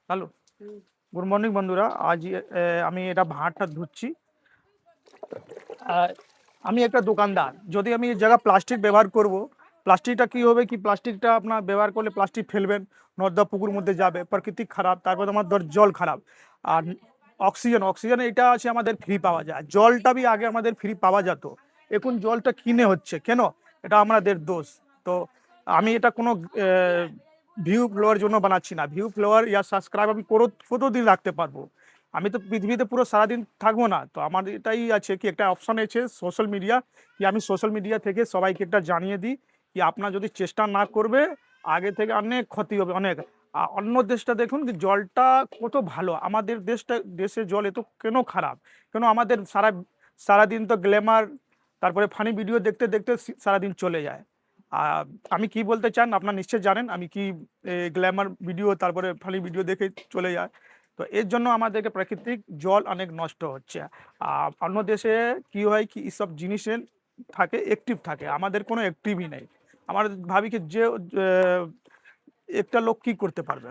Hello, good morning বন্ধুরা। আজ আমি এটা ভাঁড়টা ধুচ্ছি। আহ, আমি একটা দোকানদার, যদি আমি এই জায়গা প্লাস্টিক ব্যবহার করব, প্লাস্টিকটা কি হবে, কি প্লাস্টিকটা আপনার ব্যবহার করলে প্লাস্টিক ফেলবেন, নর্দা পুকুর মধ্যে যাবে, প্রাকৃতিক খারাপ, তারপর আমার ধর জল খারাপ। আর অক্সিজেন অক্সিজেন এটা আছে আমাদের ফ্রি পাওয়া যায়, জলটা বি আগে আমাদের ফ্রি পাওয়া যেত, এখন জলটা কিনে হচ্ছে কেন? এটা আমাদের দোষ। তো আমি এটা কোনো ভিউ ফ্লোয়ার জন্য বানাচ্ছি না, ভিউ ফ্লোয়ার ইয়া সাবস্ক্রাইব আমি কতদিন রাখতে পারবো? আমি তো পৃথিবীতে পুরো সারাদিন থাকবো না, তো আমার এটাই আছে কি একটা অপশন আছে সোশ্যাল মিডিয়া, কি আমি সোশ্যাল মিডিয়া থেকে সবাইকে একটা জানিয়ে দিই কি আপনার যদি চেষ্টা না করবে আগে থেকে অনেক ক্ষতি হবে, অনেক। অন্য দেশটা দেখুন কি জলটা কত ভালো, আমাদের দেশের জল এত কেন খারাপ? কেন আমাদের সারাদিন তো গ্ল্যামার, তারপরে ফানি ভিডিও দেখতে দেখতে সারাদিন চলে যায়। আর আমি কি বলতে চান আপনার নিশ্চয় জানেন আমি কি, গ্ল্যামার ভিডিও তারপরে ফানি ভিডিও দেখে চলে যায়। তো এর জন্য আমাদেরকে প্রাকৃতিক জল অনেক নষ্ট হচ্ছে। আর অন্য দেশে কি হয় কি এইসব জিনিসের থাকে, অ্যাক্টিভ থাকে, আমাদের কোনো অ্যাক্টিভই নেই। আমার ভাবি কি যে একটা লোক কি করতে পারবে?